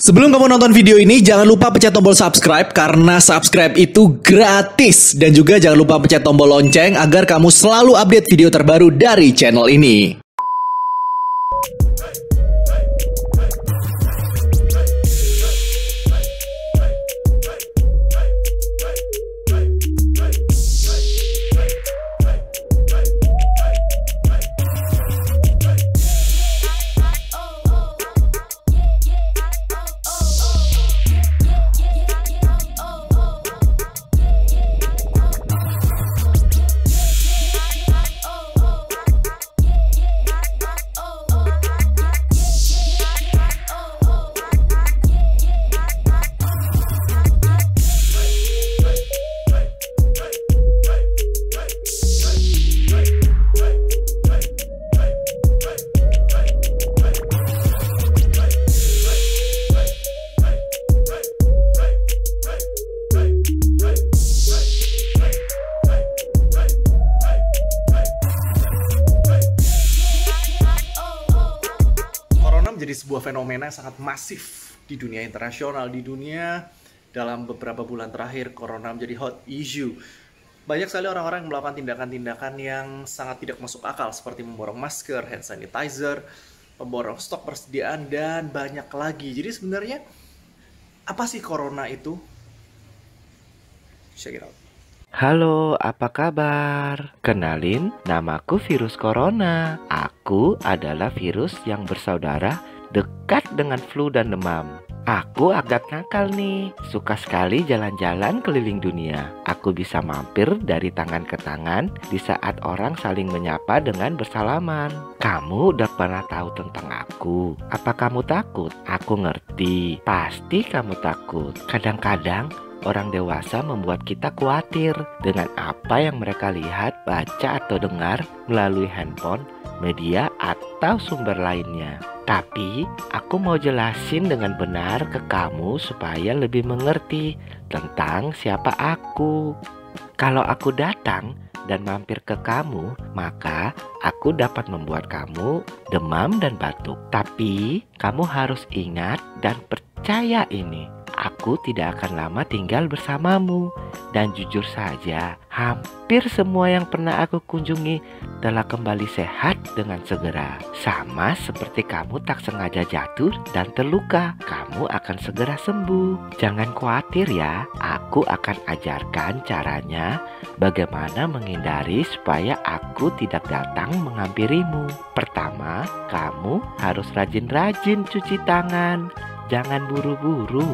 Sebelum kamu nonton video ini, jangan lupa pencet tombol subscribe karena subscribe itu gratis. Dan juga jangan lupa pencet tombol lonceng agar kamu selalu update video terbaru dari channel ini. Menjadi sebuah fenomena yang sangat masif di dunia internasional. Di dunia dalam beberapa bulan terakhir, corona menjadi hot issue. Banyak sekali orang-orang yang melakukan tindakan-tindakan yang sangat tidak masuk akal, seperti memborong masker, hand sanitizer, memborong stok persediaan, dan banyak lagi. Jadi sebenarnya apa sih corona itu? Check it out. Halo, apa kabar? Kenalin, namaku virus corona. Aku adalah virus yang bersaudara dekat dengan flu dan demam. Aku agak nakal nih, suka sekali jalan-jalan keliling dunia. Aku bisa mampir dari tangan ke tangan di saat orang saling menyapa dengan bersalaman. Kamu udah pernah tahu tentang aku? Apa kamu takut? Aku ngerti, pasti kamu takut. Kadang-kadang orang dewasa membuat kita khawatir dengan apa yang mereka lihat, baca, atau dengar melalui handphone, media, atau sumber lainnya. Tapi, aku mau jelasin dengan benar ke kamu supaya lebih mengerti tentang siapa aku. Kalau aku datang dan mampir ke kamu, maka aku dapat membuat kamu demam dan batuk. Tapi, kamu harus ingat dan percaya ini. Aku tidak akan lama tinggal bersamamu. Dan jujur saja, hampir semua yang pernah aku kunjungi telah kembali sehat dengan segera. Sama seperti kamu tak sengaja jatuh dan terluka, kamu akan segera sembuh. Jangan khawatir ya, aku akan ajarkan caranya bagaimana menghindari supaya aku tidak datang menghampirimu. Pertama, kamu harus rajin-rajin cuci tangan. Jangan buru-buru.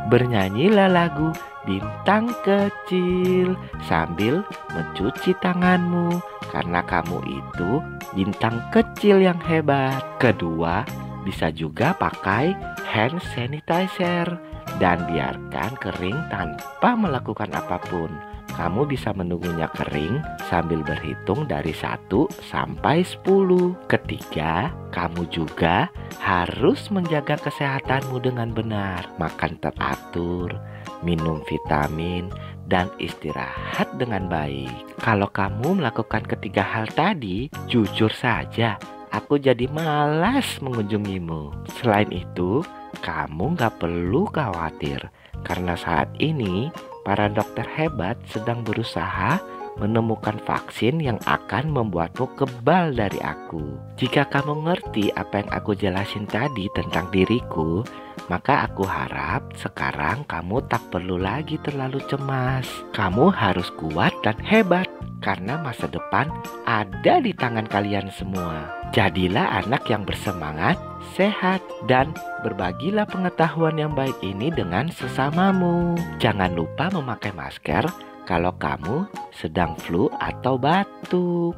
Bernyanyilah lagu Bintang Kecil sambil mencuci tanganmu, karena kamu itu bintang kecil yang hebat. Kedua, bisa juga pakai hand sanitizer dan biarkan kering tanpa melakukan apapun. Kamu bisa menunggunya kering sambil berhitung dari 1 sampai 10. Ketiga, kamu juga harus menjaga kesehatanmu dengan benar. Makan teratur, minum vitamin, dan istirahat dengan baik. Kalau kamu melakukan ketiga hal tadi, jujur saja, aku jadi malas mengunjungimu. Selain itu, kamu gak perlu khawatir, karena saat ini para dokter hebat sedang berusaha menemukan vaksin yang akan membuatmu kebal dari aku. Jika kamu ngerti apa yang aku jelasin tadi tentang diriku, maka aku harap sekarang kamu tak perlu lagi terlalu cemas. Kamu harus kuat dan hebat, karena masa depan ada di tangan kalian semua. Jadilah anak yang bersemangat, sehat, dan berbagilah pengetahuan yang baik ini dengan sesamamu. Jangan lupa memakai masker kalau kamu sedang flu atau batuk.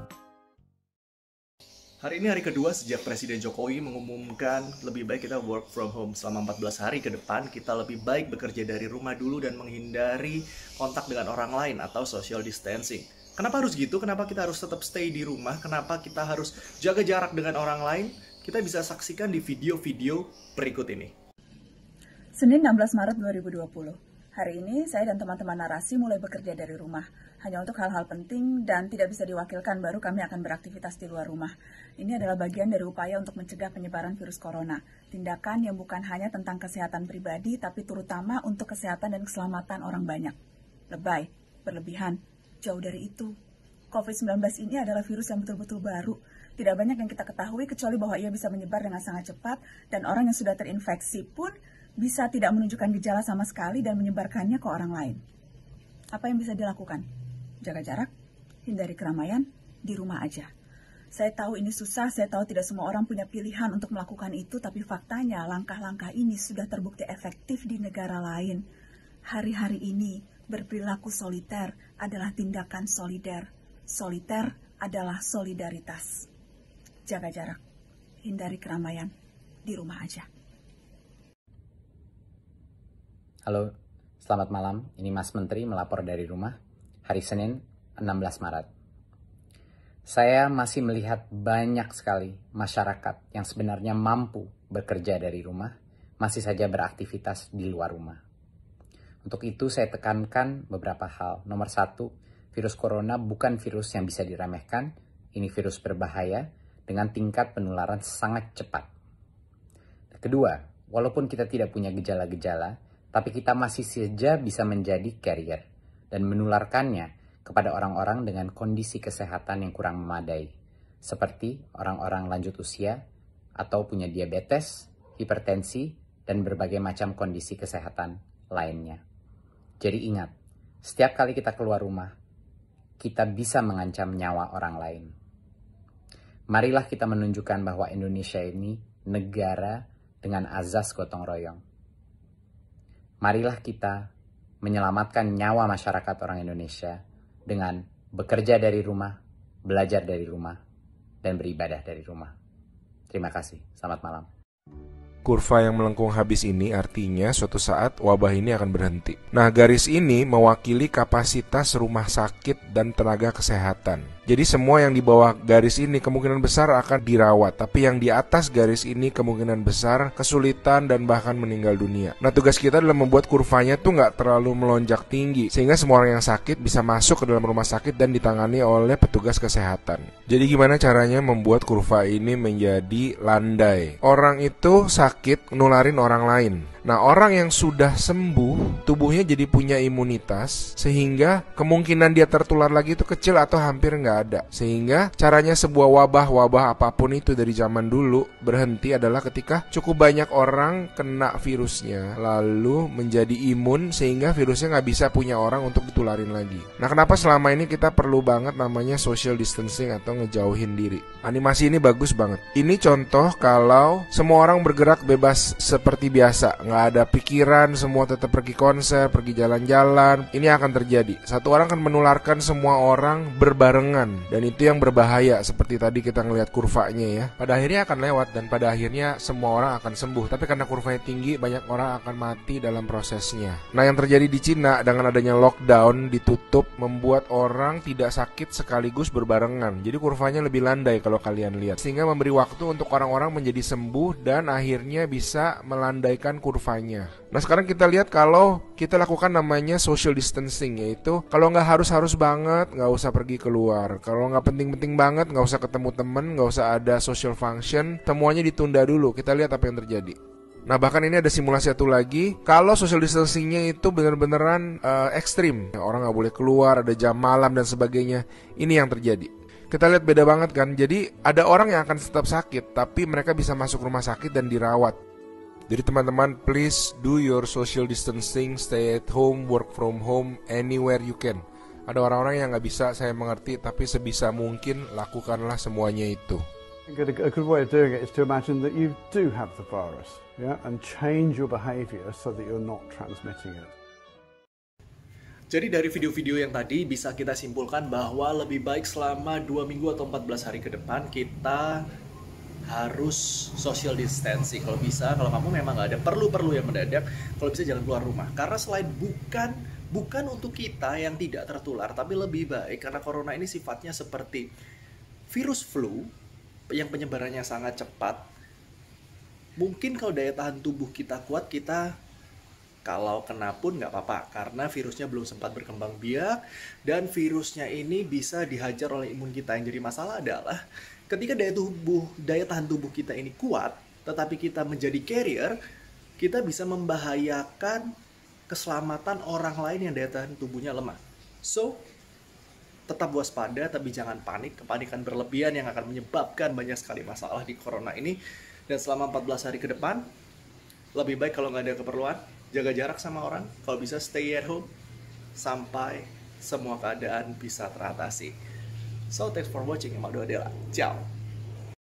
Hari ini hari kedua sejak Presiden Jokowi mengumumkan lebih baik kita work from home selama 14 hari ke depan. Kita lebih baik bekerja dari rumah dulu dan menghindari kontak dengan orang lain atau social distancing. Kenapa harus gitu? Kenapa kita harus tetap stay di rumah? Kenapa kita harus jaga jarak dengan orang lain? Kita bisa saksikan di video-video berikut ini. Senin 16 Maret 2020. Hari ini saya dan teman-teman narasi mulai bekerja dari rumah, hanya untuk hal-hal penting dan tidak bisa diwakilkan baru kami akan beraktivitas di luar rumah. Ini adalah bagian dari upaya untuk mencegah penyebaran virus corona. Tindakan yang bukan hanya tentang kesehatan pribadi, tapi terutama untuk kesehatan dan keselamatan orang banyak. Lebay, berlebihan, jauh dari itu. COVID-19 ini adalah virus yang betul-betul baru. Tidak banyak yang kita ketahui kecuali bahwa ia bisa menyebar dengan sangat cepat dan orang yang sudah terinfeksi pun bisa tidak menunjukkan gejala sama sekali dan menyebarkannya ke orang lain. Apa yang bisa dilakukan? Jaga jarak, hindari keramaian, di rumah aja. Saya tahu ini susah, saya tahu tidak semua orang punya pilihan untuk melakukan itu, tapi faktanya langkah-langkah ini sudah terbukti efektif di negara lain. Hari-hari ini, berperilaku soliter adalah tindakan solider. Soliter adalah solidaritas. Jaga jarak, hindari keramaian, di rumah aja. Halo, selamat malam. Ini Mas Menteri melapor dari rumah, hari Senin 16 Maret. Saya masih melihat banyak sekali masyarakat yang sebenarnya mampu bekerja dari rumah, masih saja beraktivitas di luar rumah. Untuk itu saya tekankan beberapa hal. Nomor 1, virus corona bukan virus yang bisa diremehkan. Ini virus berbahaya dengan tingkat penularan sangat cepat. Kedua, walaupun kita tidak punya gejala-gejala, tapi kita masih saja bisa menjadi carrier dan menularkannya kepada orang-orang dengan kondisi kesehatan yang kurang memadai, seperti orang-orang lanjut usia atau punya diabetes, hipertensi, dan berbagai macam kondisi kesehatan lainnya. Jadi ingat, setiap kali kita keluar rumah, kita bisa mengancam nyawa orang lain. Marilah kita menunjukkan bahwa Indonesia ini negara dengan azas gotong royong. Marilah kita menyelamatkan nyawa masyarakat orang Indonesia dengan bekerja dari rumah, belajar dari rumah, dan beribadah dari rumah. Terima kasih. Selamat malam. Kurva yang melengkung habis ini artinya suatu saat wabah ini akan berhenti. Nah, garis ini mewakili kapasitas rumah sakit dan tenaga kesehatan. Jadi semua yang di bawah garis ini kemungkinan besar akan dirawat, tapi yang di atas garis ini kemungkinan besar kesulitan dan bahkan meninggal dunia. Nah, tugas kita adalah membuat kurvanya tuh nggak terlalu melonjak tinggi, sehingga semua orang yang sakit bisa masuk ke dalam rumah sakit dan ditangani oleh petugas kesehatan. Jadi gimana caranya membuat kurva ini menjadi landai? Orang itu sakit nularin orang lain. Nah, orang yang sudah sembuh, tubuhnya jadi punya imunitas, sehingga kemungkinan dia tertular lagi itu kecil atau hampir nggak ada. Sehingga caranya sebuah wabah apapun itu dari zaman dulu berhenti adalah ketika cukup banyak orang kena virusnya, lalu menjadi imun sehingga virusnya nggak bisa punya orang untuk ditularin lagi. Nah, kenapa selama ini kita perlu banget namanya social distancing atau ngejauhin diri? Animasi ini bagus banget. Ini contoh kalau semua orang bergerak bebas seperti biasa, nggak ada pikiran, semua tetap pergi konser, pergi jalan-jalan. Ini akan terjadi. Satu orang akan menularkan semua orang berbarengan, dan itu yang berbahaya. Seperti tadi kita ngelihat kurvanya ya. Pada akhirnya akan lewat dan pada akhirnya semua orang akan sembuh. Tapi karena kurvanya tinggi, banyak orang akan mati dalam prosesnya. Nah, yang terjadi di Cina dengan adanya lockdown, ditutup, membuat orang tidak sakit sekaligus berbarengan. Jadi kurvanya lebih landai kalau kalian lihat, sehingga memberi waktu untuk orang-orang menjadi sembuh dan akhirnya bisa melandaikan kurvanya. Nah, sekarang kita lihat kalau kita lakukan namanya social distancing, yaitu kalau nggak harus banget nggak usah pergi keluar, kalau nggak penting-penting banget nggak usah ketemu temen, nggak usah ada social function, semuanya ditunda dulu. Kita lihat apa yang terjadi. Nah, bahkan ini ada simulasi satu lagi. Kalau social distancingnya itu bener-beneran ekstrim, orang nggak boleh keluar, ada jam malam dan sebagainya. Ini yang terjadi. Kita lihat beda banget kan. Jadi ada orang yang akan tetap sakit, tapi mereka bisa masuk rumah sakit dan dirawat. Jadi teman-teman, please do your social distancing, stay at home, work from home, anywhere you can. Ada orang-orang yang nggak bisa, saya mengerti, tapi sebisa mungkin lakukanlah semuanya itu. A good way of doing it is to imagine that you do have the virus, yeah, and change your behavior so that you're not transmitting it. Jadi dari video-video yang tadi bisa kita simpulkan bahwa lebih baik selama 2 minggu atau 14 hari ke depan kita harus social distancing. Kalau bisa, kalau kamu memang nggak ada perlu yang mendadak, kalau bisa jangan keluar rumah. Karena selain bukan untuk kita yang tidak tertular, tapi lebih baik karena corona ini sifatnya seperti virus flu yang penyebarannya sangat cepat. Mungkin kalau daya tahan tubuh kita kuat, kita Kalau kena pun nggak apa-apa, karena virusnya belum sempat berkembang biak, dan virusnya ini bisa dihajar oleh imun kita. Yang jadi masalah adalah ketika daya tahan tubuh kita ini kuat, tetapi kita menjadi carrier, kita bisa membahayakan keselamatan orang lain yang daya tahan tubuhnya lemah. So, tetap waspada, tapi jangan panik. Kepanikan berlebihan yang akan menyebabkan banyak sekali masalah di corona ini. Dan selama 14 hari ke depan, lebih baik kalau nggak ada keperluan, jaga jarak sama orang. Kalau bisa stay at home sampai semua keadaan bisa teratasi. So, thanks for watching. Emak Dua Dela. Ciao.